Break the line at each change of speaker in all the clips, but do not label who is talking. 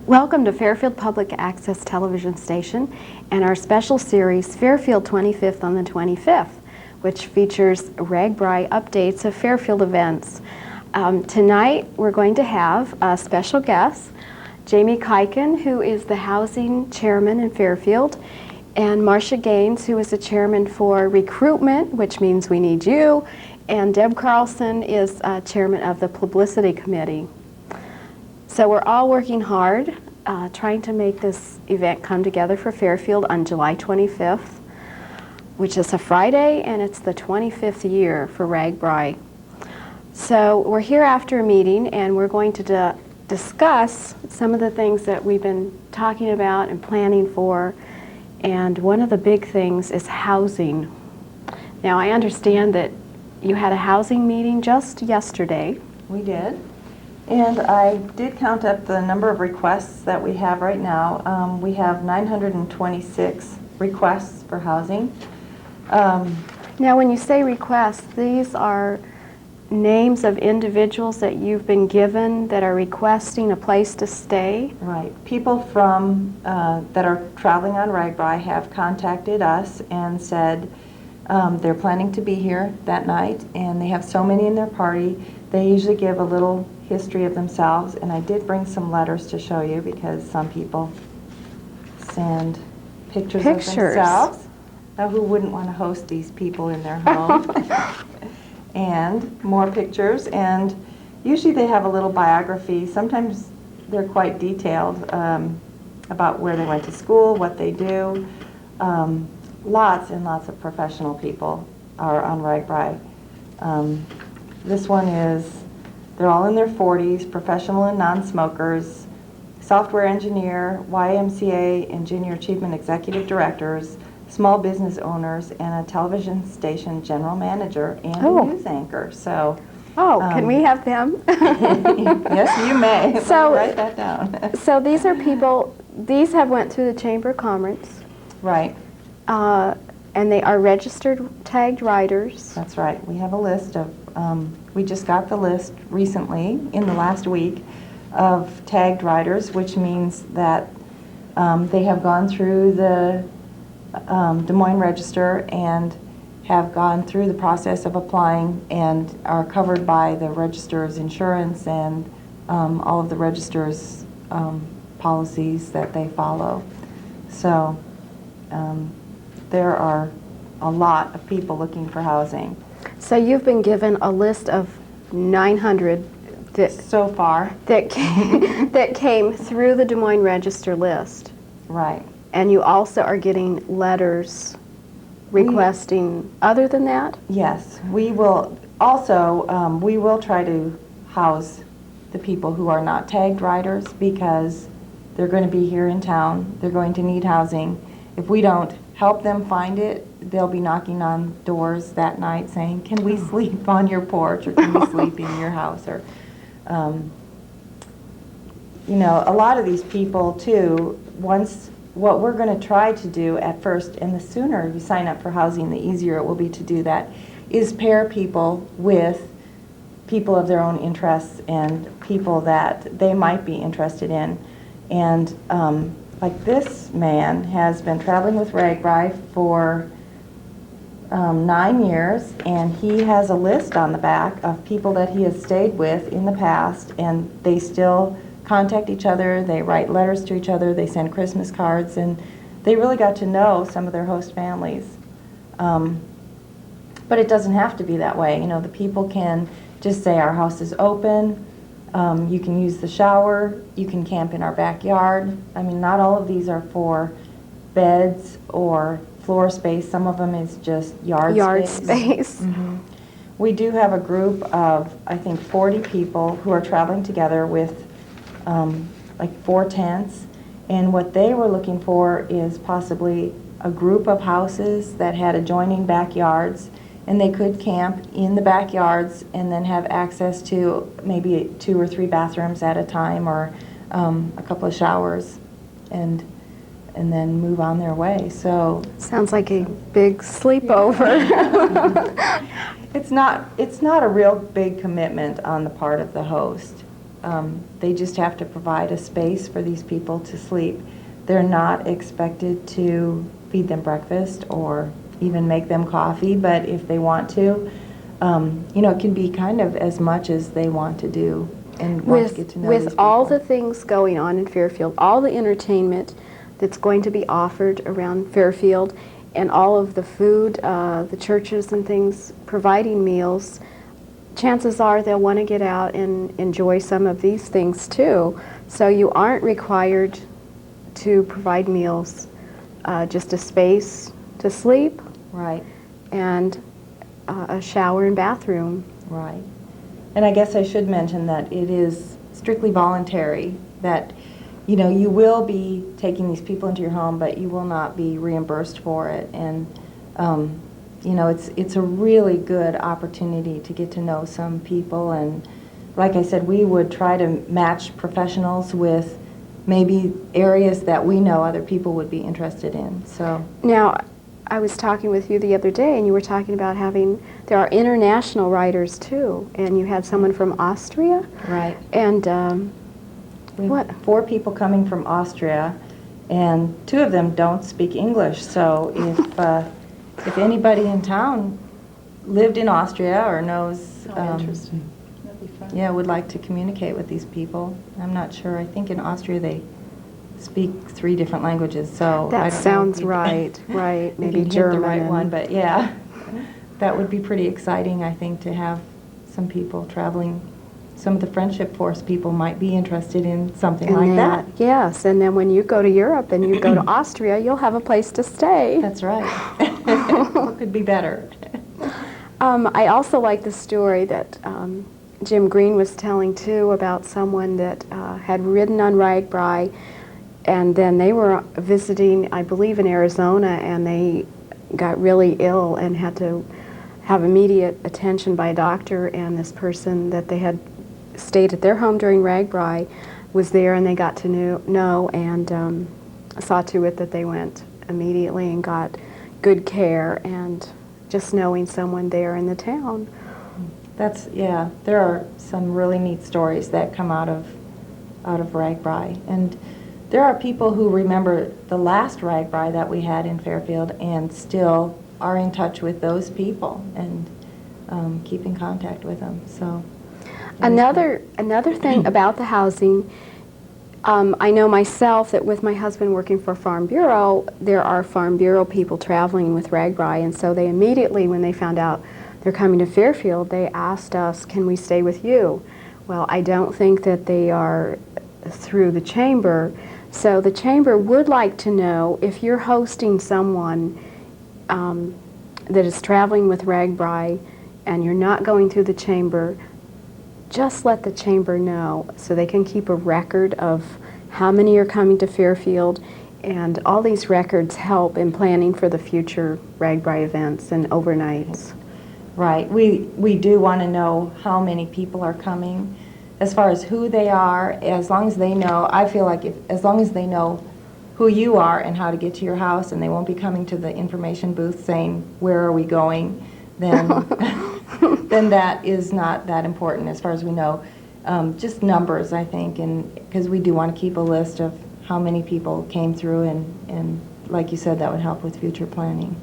Welcome to Fairfield Public Access Television Station and our special series, Fairfield 25th on the 25th, which features RAGBRAI updates of Fairfield events. Tonight we're going to have a special guest, Jamie Kuiken, who is the Housing Chairman in Fairfield, and Marcia Gaines, who is the Chairman for Recruitment, which means we need you, and Deb Carlson is Chairman of the Publicity Committee. So we're all working hard, trying to make this event come together for Fairfield on July 25th, which is a Friday, and it's the 25th year for RAGBRAI. So we're here after a meeting, and we're going to discuss some of the things that we've been talking about and planning for, and one of the big things is housing. Now, I understand that you had a housing meeting just yesterday.
We did. And I did count up the number of requests that we have right now. We have 926 requests for housing.
Now, when you say requests, these are names of individuals that you've been given that are requesting a place to stay?
Right. People from that are traveling on RAGBRAI have contacted us and said they're planning to be here that night, and they have so many in their party. They usually give a little history of themselves, and I did bring some letters to show you because some people send pictures of themselves. Now, who wouldn't want to host these people in their home? And more pictures, and usually they have a little biography. Sometimes they're quite detailed about where they went to school, what they do. Lots and lots of professional people are on RAGBRAI. This one is, they're all in their 40s, professional and non-smokers, software engineer, YMCA and Junior Achievement Executive Directors, small business owners, and a television station general manager and a news anchor. So,
can we have them?
Yes, you may.
So,
write that down.
So these are people, these have went through the Chamber of Commerce.
Right.
And they are registered tagged writers.
That's right. We have a list of, we just got the list recently, in the last week, of tagged writers, which means that they have gone through the Des Moines Register and have gone through the process of applying and are covered by the Register's insurance and all of the Register's policies that they follow. So there are a lot of people looking for housing.
So you've been given a list of 900 that
so far
that came through the Des Moines Register list.
Right.
And you also are getting letters requesting other than that?
Yes. We will also, we will try to house the people who are not tagged writers because they're going to be here in town. They're going to need housing. If we don't help them find it, they'll be knocking on doors that night saying, can we sleep on your porch, or can we sleep in your house? Or, you know, a lot of these people too, what we're going to try to do at first, and the sooner you sign up for housing, the easier it will be to do that, is pair people with people of their own interests and people that they might be interested in. And like this man has been traveling with RAGBRAI for 9 years, and he has a list on the back of people that he has stayed with in the past, and they still contact each other, they write letters to each other, they send Christmas cards, and they really got to know some of their host families. But it doesn't have to be that way. You know, the people can just say our house is open, you can use the shower, you can camp in our backyard. I mean, not all of these are for beds or floor space. Some of them is just yard space. Mm-hmm. We do have a group of, I think, 40 people who are traveling together with like 4 tents, and what they were looking for is possibly a group of houses that had adjoining backyards, and they could camp in the backyards and then have access to maybe 2 or 3 bathrooms at a time, or a couple of showers, and then move on their way. So
sounds like a big sleepover.
It's not a real big commitment on the part of the host. They just have to provide a space for these people to sleep. They're not expected to feed them breakfast or even make them coffee, but if they want to, it can be kind of as much as they want to do and want to get to know these
With
people.
all the things going on in Fairfield, all the entertainment that's going to be offered around Fairfield, and all of the food, the churches and things providing meals, chances are they'll want to get out and enjoy some of these things too. So you aren't required to provide meals, just a space to sleep.
Right.
And a shower and bathroom.
Right. And I guess I should mention that it is strictly voluntary, that you will be taking these people into your home, but you will not be reimbursed for it. And it's a really good opportunity to get to know some people. And like I said, we would try to match professionals with maybe areas that we know other people would be interested in. So
now, I was talking with you the other day, and you were talking about there are international writers too, and you had someone from Austria.
Right.
And
we have 4 people coming from Austria, and 2 of them don't speak English. So if anybody in town lived in Austria or knows,
Interesting. That'd be fun.
would like to communicate with these people. I'm not sure. I think in Austria they speak 3 different languages. So
that
I don't
sounds
know
right.
if
Maybe
you hit
German.
the right one, but yeah, that would be pretty exciting. I think to have some people traveling. Some of the Friendship Force people might be interested in something
And
like that.
Yes, and then when you go to Europe and you go to Austria, you'll have a place to stay.
That's right. What could be better?
I also like the story that Jim Green was telling too about someone that had ridden on RAGBRAI, and then they were visiting, I believe, in Arizona, and they got really ill and had to have immediate attention by a doctor, and this person that they had stayed at their home during RAGBRAI was there, and they got to know and saw to it that they went immediately and got good care, and just knowing someone there in the town.
There are some really neat stories that come out of RAGBRAI, and there are people who remember the last RAGBRAI that we had in Fairfield and still are in touch with those people and keep in contact with them. So
Another thing about the housing, I know myself that with my husband working for Farm Bureau, there are Farm Bureau people traveling with RAGBRAI, and so they immediately, when they found out they're coming to Fairfield, they asked us, can we stay with you? Well, I don't think that they are through the chamber, so the chamber would like to know if you're hosting someone that is traveling with RAGBRAI and you're not going through the chamber, just let the chamber know so they can keep a record of how many are coming to Fairfield, and all these records help in planning for the future RAGBRAI events and overnights.
right, we do want to know how many people are coming. As far as who they are, as long as they know, I feel like as long as they know who you are and how to get to your house, and they won't be coming to the information booth saying, where are we going, then then that is not that important as far as we know. Just numbers, I think, and because we do want to keep a list of how many people came through, and like you said, that would help with future planning.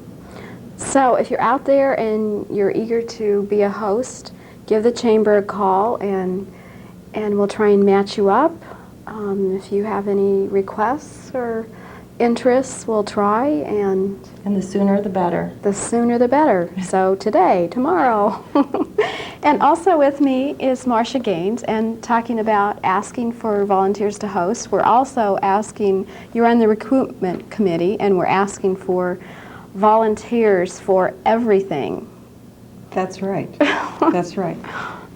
So if you're out there and you're eager to be a host, give the chamber a call, and we'll try and match you up. If you have any requests or interests, we'll try, and
the sooner the better.
The sooner the better. So today, tomorrow. And also with me is Marcia Gaines, and talking about asking for volunteers to host. We're also asking, you're on the recruitment committee, and we're asking for volunteers for everything.
That's right. That's right.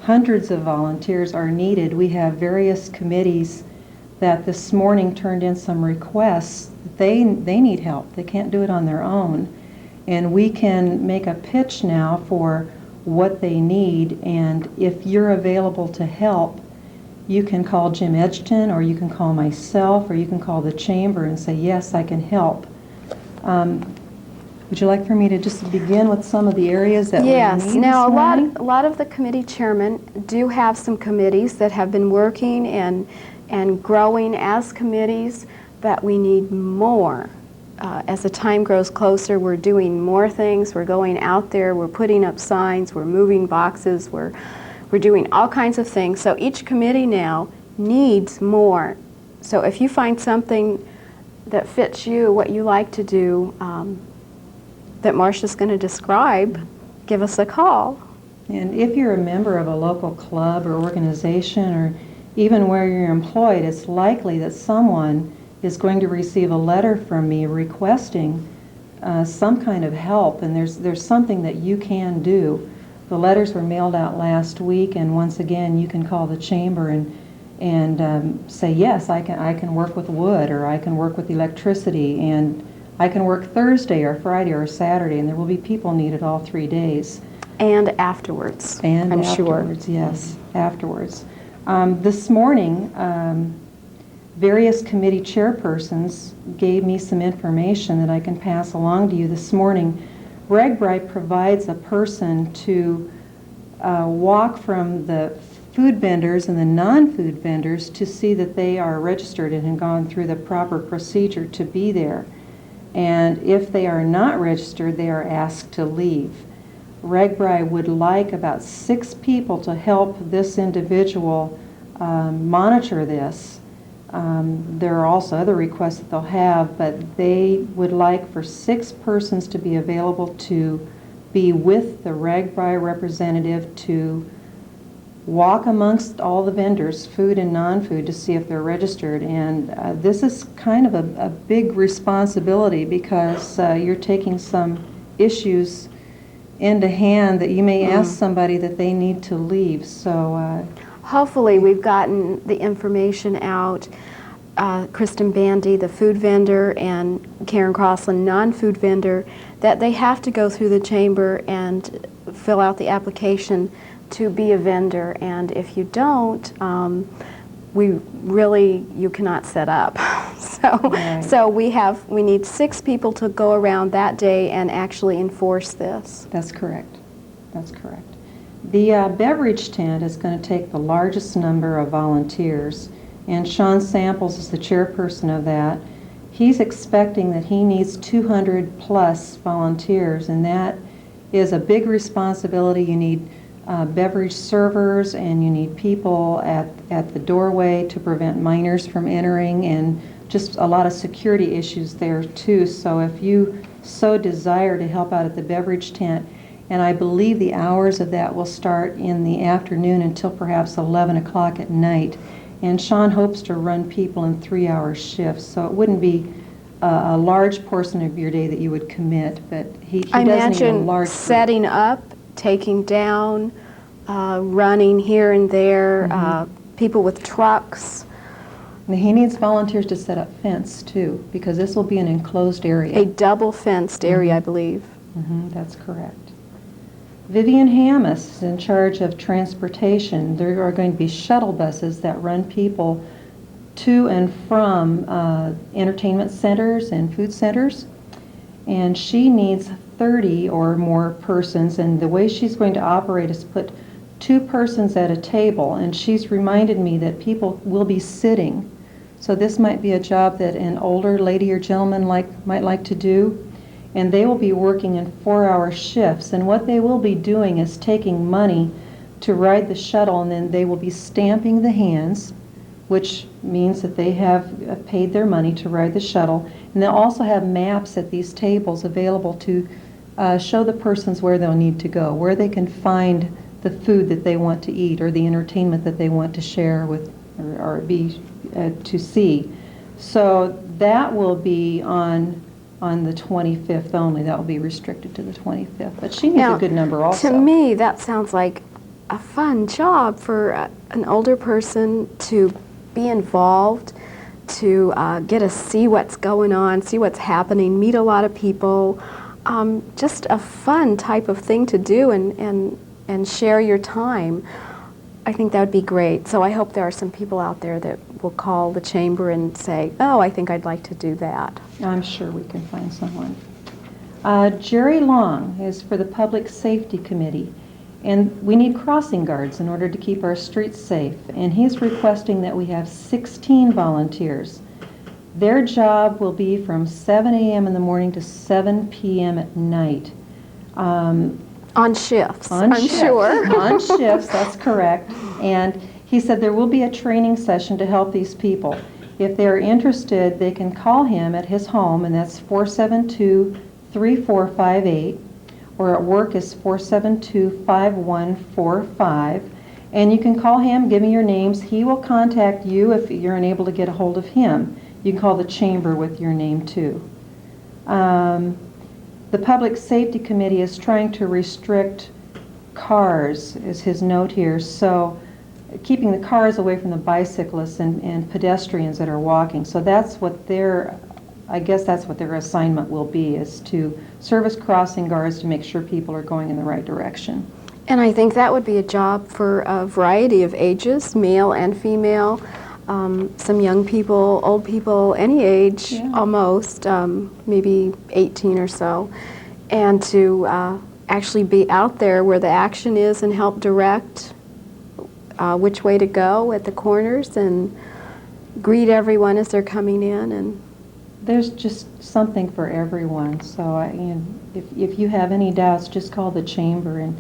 Hundreds of volunteers are needed. We have various committees that this morning turned in some requests. They need help. They can't do it on their own. And we can make a pitch now for what they need, and if you're available to help, you can call Jim Edgerton, or you can call myself, or you can call the chamber and say, yes, I can help. Would you like for me to just begin with some of the areas that
Yes.
we need
Now,
this morning?
a lot of the committee chairmen do have some committees that have been working and growing as committees, but we need more. As the time grows closer, we're doing more things. We're going out there. We're putting up signs. We're moving boxes. We're doing all kinds of things. So each committee now needs more. So if you find something that fits you, what you like to do, that Marcia's going to describe, give us a call.
And if you're a member of a local club or organization, or even where you're employed, it's likely that someone is going to receive a letter from me requesting some kind of help, and there's something that you can do. The letters were mailed out last week, and once again, you can call the chamber and say, yes, I can work with wood, or I can work with electricity, and I can work Thursday or Friday or Saturday, and there will be people needed all 3 days.
And afterwards,
And
I'm
afterwards,
sure.
yes, afterwards. This morning, various committee chairpersons gave me some information that I can pass along to you this morning. RAGBRAI provides a person to walk from the food vendors and the non-food vendors to see that they are registered and have gone through the proper procedure to be there. And if they are not registered, they are asked to leave. RAGBRAI would like about 6 people to help this individual monitor this. There are also other requests that they'll have, but they would like for 6 persons to be available to be with the RAGBRAI representative to walk amongst all the vendors, food and non-food, to see if they're registered. And this is kind of a big responsibility, because you're taking some issues into hand that you may ask somebody that they need to leave. So
Hopefully we've gotten the information out. Kristen Bandy, the food vendor, and Karen Crossland, non-food vendor, that they have to go through the chamber and fill out the application to be a vendor. And if you don't, you cannot set up. So we need 6 people to go around that day and actually enforce this.
that's correct. That's correct. The beverage tent is going to take the largest number of volunteers, and Sean Samples is the chairperson of that. He's expecting that he needs 200 plus volunteers, and that is a big responsibility. You need beverage servers, and you need people at the doorway to prevent minors from entering, and just a lot of security issues there too. So if you so desire to help out at the beverage tent, and I believe the hours of that will start in the afternoon until perhaps 11 o'clock at night. And Sean hopes to run people in 3-hour shifts, so it wouldn't be a large portion of your day that you would commit, but he
I
does need a
imagine
large group.
setting up, taking down, running here and there, people with trucks.
And he needs volunteers to set up fence too, because this will be an enclosed area.
A double fenced area, I believe.
That's correct. Vivian Hammis is in charge of transportation. There are going to be shuttle buses that run people to and from entertainment centers and food centers. And she needs 30 or more persons, and the way she's going to operate is put 2 persons at a table, and she's reminded me that people will be sitting. So this might be a job that an older lady or gentleman might like to do. And they will be working in 4-hour shifts. And what they will be doing is taking money to ride the shuttle, and then they will be stamping the hands, which means that they have paid their money to ride the shuttle. And they'll also have maps at these tables available to show the persons where they'll need to go, where they can find the food that they want to eat, or the entertainment that they want to share with or be to see. So that will be on the 25th only. That will be restricted to the 25th. But she needs a good number also.
To me, that sounds like a fun job for an older person to be involved, to get to see what's going on, see what's happening, meet a lot of people. Just a fun type of thing to do and share your time. I think that would be great. So I hope there are some people out there that will call the chamber and say, oh, I think I'd like to do that.
I'm sure we can find someone. Jerry Long is for the Public Safety Committee, and we need crossing guards in order to keep our streets safe, and he's requesting that we have 16 volunteers. Their job will be from 7 a.m. in the morning to 7 p.m. at night.
On shifts,
On
I'm
shifts.
sure.
On shifts, that's correct. And he said there will be a training session to help these people. If they're interested, they can call him at his home, and that's 472-3458, or at work is 472-5145. And you can call him, give me your names. He will contact you if you're unable to get a hold of him. You can call the chamber with your name too. The Public Safety Committee is trying to restrict cars, is his note here, so keeping the cars away from the bicyclists and pedestrians that are walking. So that's what I guess that's what their assignment will be, is to serve as crossing guards to make sure people are going in the right direction.
And I think that would be a job for a variety of ages, male and female, some young people, old people, any age,
Yeah.
almost, maybe 18 or so, and to actually be out there where the action is and help direct which way to go at the corners and greet everyone as they're coming in. And
There's just something for everyone, so if you have any doubts, just call the chamber. And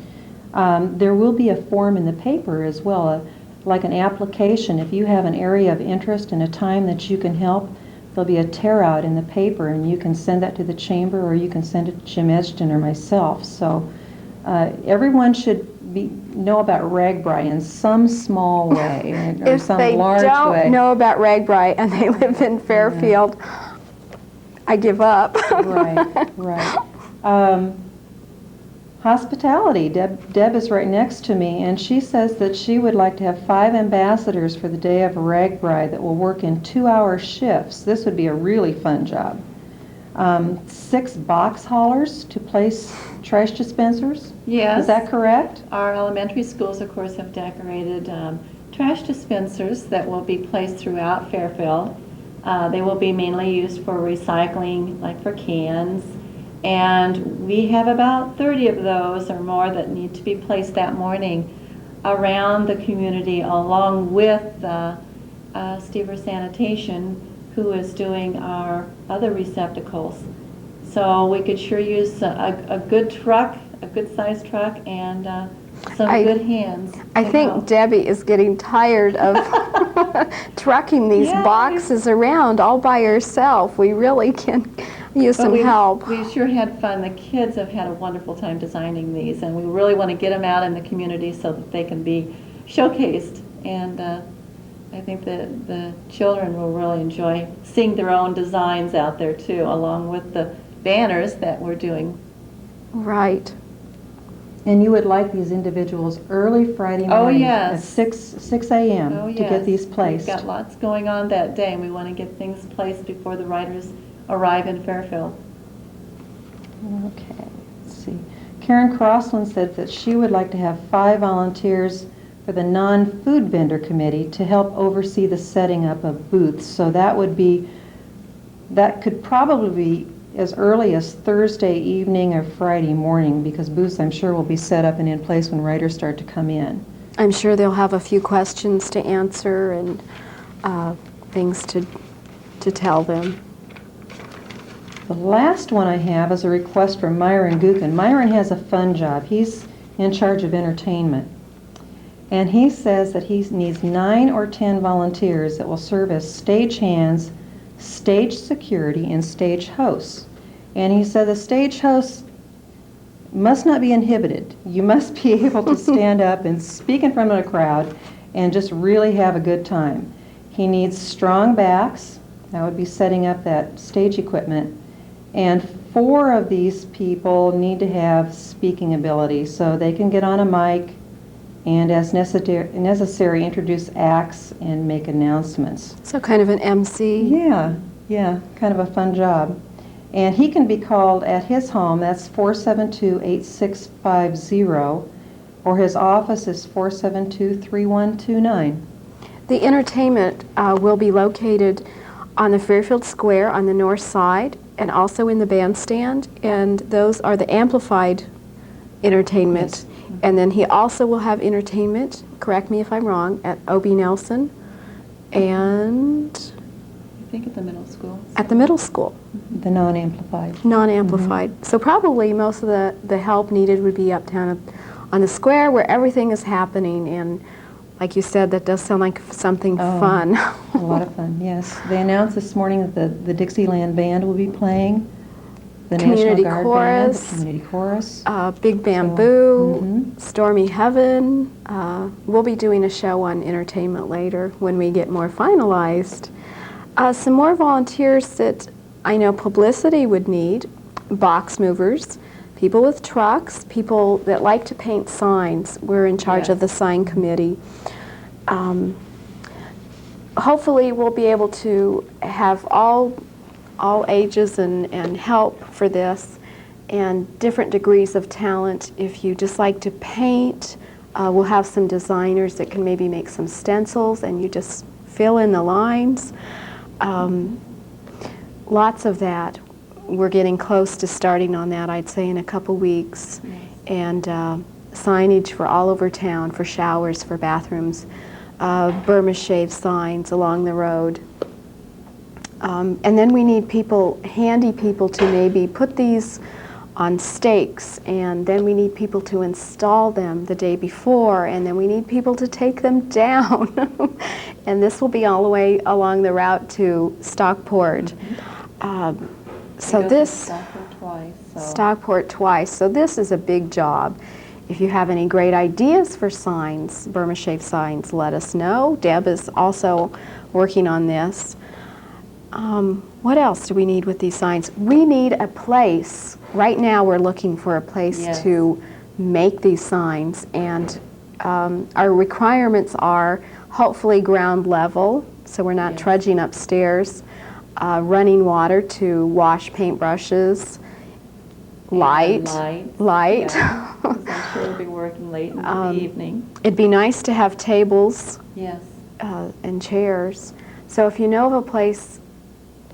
there will be a form in the paper as well, like an application. If you have an area of interest and a time that you can help, there'll be a tear out in the paper, and you can send that to the chamber, or you can send it to Jim Edgton or myself. So everyone should know about RAGBRAI in some small way, or
if
some
they
large
don't
way.
know about RAGBRAI and they live in Fairfield, I give up.
Right. Hospitality. Deb is right next to me, and she says that she would like to have 5 ambassadors for the day of RAGBRAI that will work in 2-hour shifts. This would be a really fun job. 6 box haulers to place trash dispensers.
Yes.
Is that correct?
Our elementary schools, of course, have decorated trash dispensers that will be placed throughout Fairfield. They will be mainly used for recycling, like for cans. And we have about 30 of those or more that need to be placed that morning around the community, along with Stever Sanitation, who is doing our other receptacles. So we could sure use a good truck, a good-sized truck, and some good hands.
I think Debbie is getting tired of trucking these boxes around all by herself. We really can use some help.
We sure had fun. The kids have had a wonderful time designing these, and we really want to get them out in the community so that they can be showcased. And I think that the children will really enjoy seeing their own designs out there too, along with the banners that we're doing.
Right.
And you would like these individuals early Friday morning at 6 a.m.
Oh,
to
yes.
get these placed.
We've got lots going on that day, and we want to get things placed before the riders arrive in Fairfield.
Okay, let's see. Karen Crossland said that she would like to have 5 volunteers for the non-food vendor committee to help oversee the setting up of booths. So that could probably be as early as Thursday evening or Friday morning, because booths, I'm sure, will be set up and in place when riders start to come in.
I'm sure they'll have a few questions to answer and things to tell them.
The last one I have is a request from Myron Gukin. Myron has a fun job. He's in charge of entertainment. And he says that he needs 9 or 10 volunteers that will serve as stage hands, stage security, and stage hosts. And he said the stage hosts must not be inhibited. You must be able to stand up and speak in front of a crowd and just really have a good time. He needs strong backs. That would be setting up that stage equipment. And 4 of these people need to have speaking ability, so they can get on a mic and as necessary introduce acts and make announcements.
So kind of an MC.
Yeah, kind of a fun job. And he can be called at his home, that's 472-8650, or his office is 472-3129.
The entertainment will be located on the Fairfield Square on the north side and also in the bandstand, and those are the amplified entertainment. And then he also will have entertainment, correct me if I'm wrong, at O.B. Nelson and
I think at the middle school.
at the middle school,
The non-amplified.
non-amplified. So probably most of the help needed would be uptown on the square where everything is happening, and like you said, that does sound like something fun.
A lot of fun, yes. They announced this morning that the Dixieland Band will be playing, the
Community
National Guard
chorus.
Band, the Community Chorus.
Big Bamboo, Stormy Heaven. We'll be doing a show on entertainment later when we get more finalized. Some more volunteers that I know Publicity would need: box movers, people with trucks, people that like to paint signs. We're in charge of the sign committee. Hopefully we'll be able to have all ages and help for this, and different degrees of talent. If you just like to paint, we'll have some designers that can maybe make some stencils and you just fill in the lines. Lots of that. We're getting close to starting on that, I'd say, in a couple weeks. And signage for all over town, for showers, for bathrooms, Burma shave signs along the road. And then we need people, handy people, to maybe put these on stakes, and then we need people to install them the day before, and then we need people to take them down. And this will be all the way along the route to Stockport. So this, Stockport twice. So this is a big job. If you have any great ideas for signs, Burma shave signs, let us know. Deb is also working on this. What else do we need with these signs? We need a place. Right now we're looking for a place to make these signs, and our requirements are hopefully ground level, so we're not trudging upstairs, running water to wash paintbrushes, light.
Yeah, 'cause I'm sure we'll be working late into the evening.
It'd be nice to have tables
Yes.
and chairs. So if you know of a place,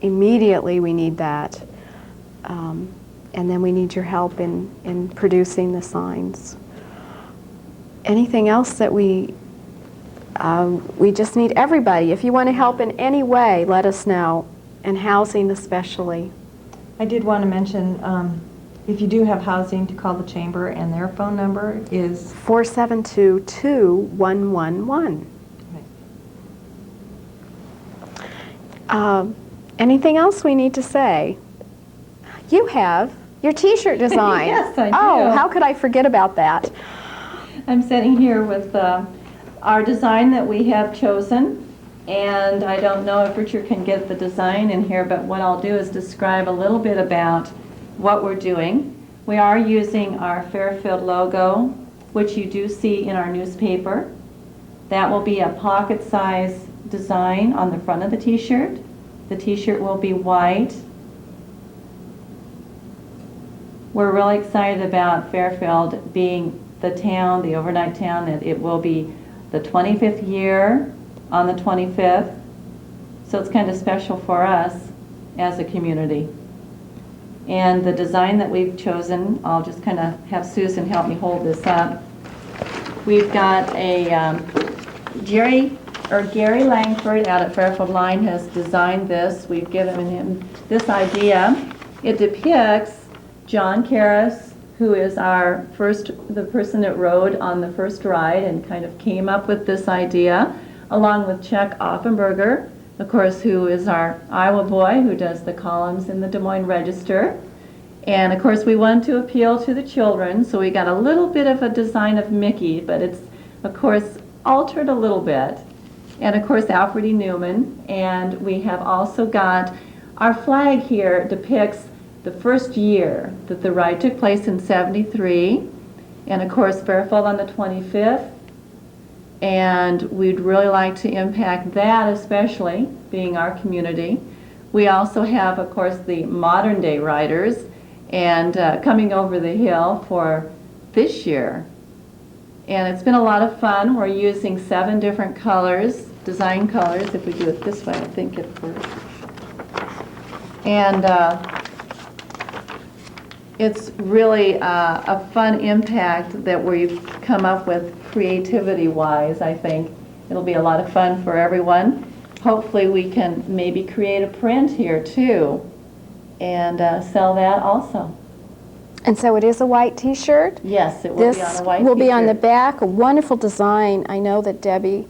immediately we need that. And then we need your help in producing the signs. Anything else that we just need everybody. If you want to help in any way, let us know, and housing especially.
I did want to mention, if you do have housing, to call the chamber, and their phone number is
472-2111. Anything else we need to say? You have your T-shirt design.
Yes, I do.
Oh, how could I forget about that?
I'm sitting here with our design that we have chosen, and I don't know if Richard can get the design in here, but what I'll do is describe a little bit about what we're doing. We are using our Fairfield logo, which you do see in our newspaper. That will be a pocket-size design on the front of the T-shirt. The T-shirt will be white. We're really excited about Fairfield being the town, the overnight town, that it will be the 25th year on the 25th. So it's kind of special for us as a community. And the design that we've chosen, I'll just kind of have Susan help me hold this up. We've got a Gary Langford out at Fairfield Line has designed this. We've given him this idea. It depicts John Karras, who is the person that rode on the first ride and kind of came up with this idea, along with Chuck Offenberger, of course, who is our Iowa boy who does the columns in the Des Moines Register. And of course we wanted to appeal to the children, so we got a little bit of a design of Mickey, but it's of course altered a little bit. And of course Alfred E. Newman. And we have also got our flag here depicts the first year that the ride took place in '73, and of course Fairfield on the 25th. And we'd really like to impact that, especially being our community. We also have, of course, the modern day riders and coming over the hill for this year. And it's been a lot of fun. We're using 7 different colors, design colors. If we do it this way, I think it works. And it's really a fun impact that we've come up with creativity-wise, I think. It'll be a lot of fun for everyone. Hopefully we can maybe create a print here too and sell that also.
And so it is a white T-shirt.
Yes, it will be on a white
This will be on the
t-shirt.
back, a wonderful design. I know that Debbie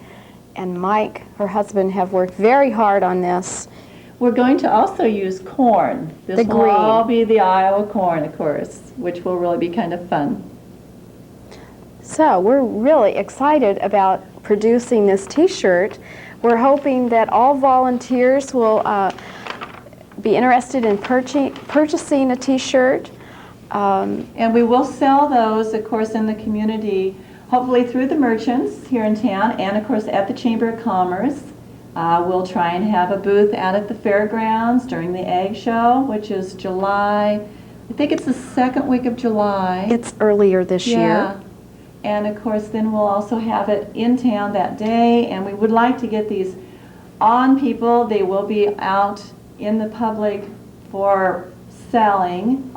and Mike, her husband, have worked very hard on this.
We're going to also use corn. This
The
will
green.
all be the Iowa corn, of course, which will really be kind of fun.
So we're really excited about producing this T-shirt. We're hoping that all volunteers will be interested in purchasing a T-shirt.
And we will sell those, of course, in the community, hopefully through the merchants here in town, and of course at the Chamber of Commerce. We'll try and have a booth out at the fairgrounds during the Egg Show, which is July, I think it's the second week of July.
It's earlier this
Yeah.
year.
And of course then we'll also have it in town that day, and we would like to get these on people. They will be out in the public for selling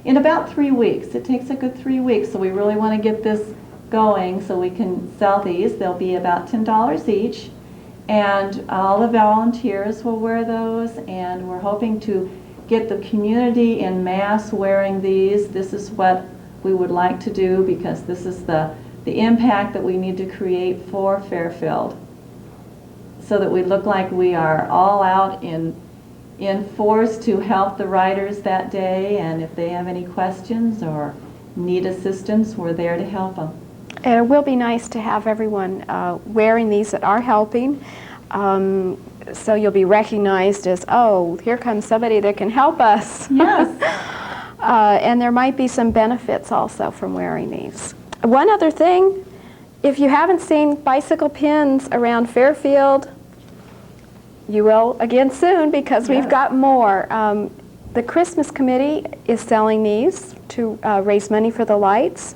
in about 3 weeks. It takes a good 3 weeks, so we really want to get this going so we can sell these. They'll be about $10 each, and all the volunteers will wear those, and we're hoping to get the community in mass wearing these. This is what we would like to do because this is the impact that we need to create for Fairfield, so that we look like we are all out in force to help the riders that day, and if they have any questions or need assistance, we're there to help them.
And it will be nice to have everyone wearing these that are helping. So you'll be recognized as, oh, here comes somebody that can help us.
Yes.
And there might be some benefits also from wearing these. One other thing, if you haven't seen bicycle pins around Fairfield, you will again soon because we've got more. The Christmas Committee is selling these to raise money for the lights,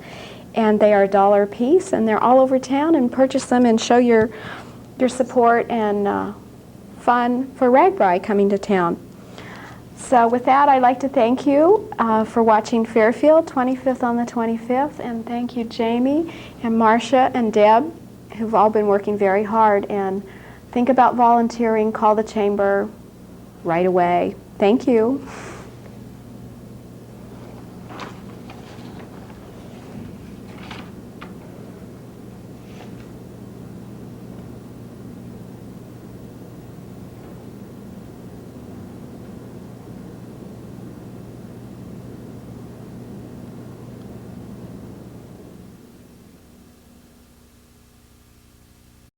and they are $1 a piece, and they're all over town, and purchase them and show your support and fun for RAGBRAI coming to town. So with that, I'd like to thank you for watching Fairfield 25th on the 25th, and thank you Jamie and Marcia and Deb, who've all been working very hard. And think about volunteering, call the chamber right away. Thank you.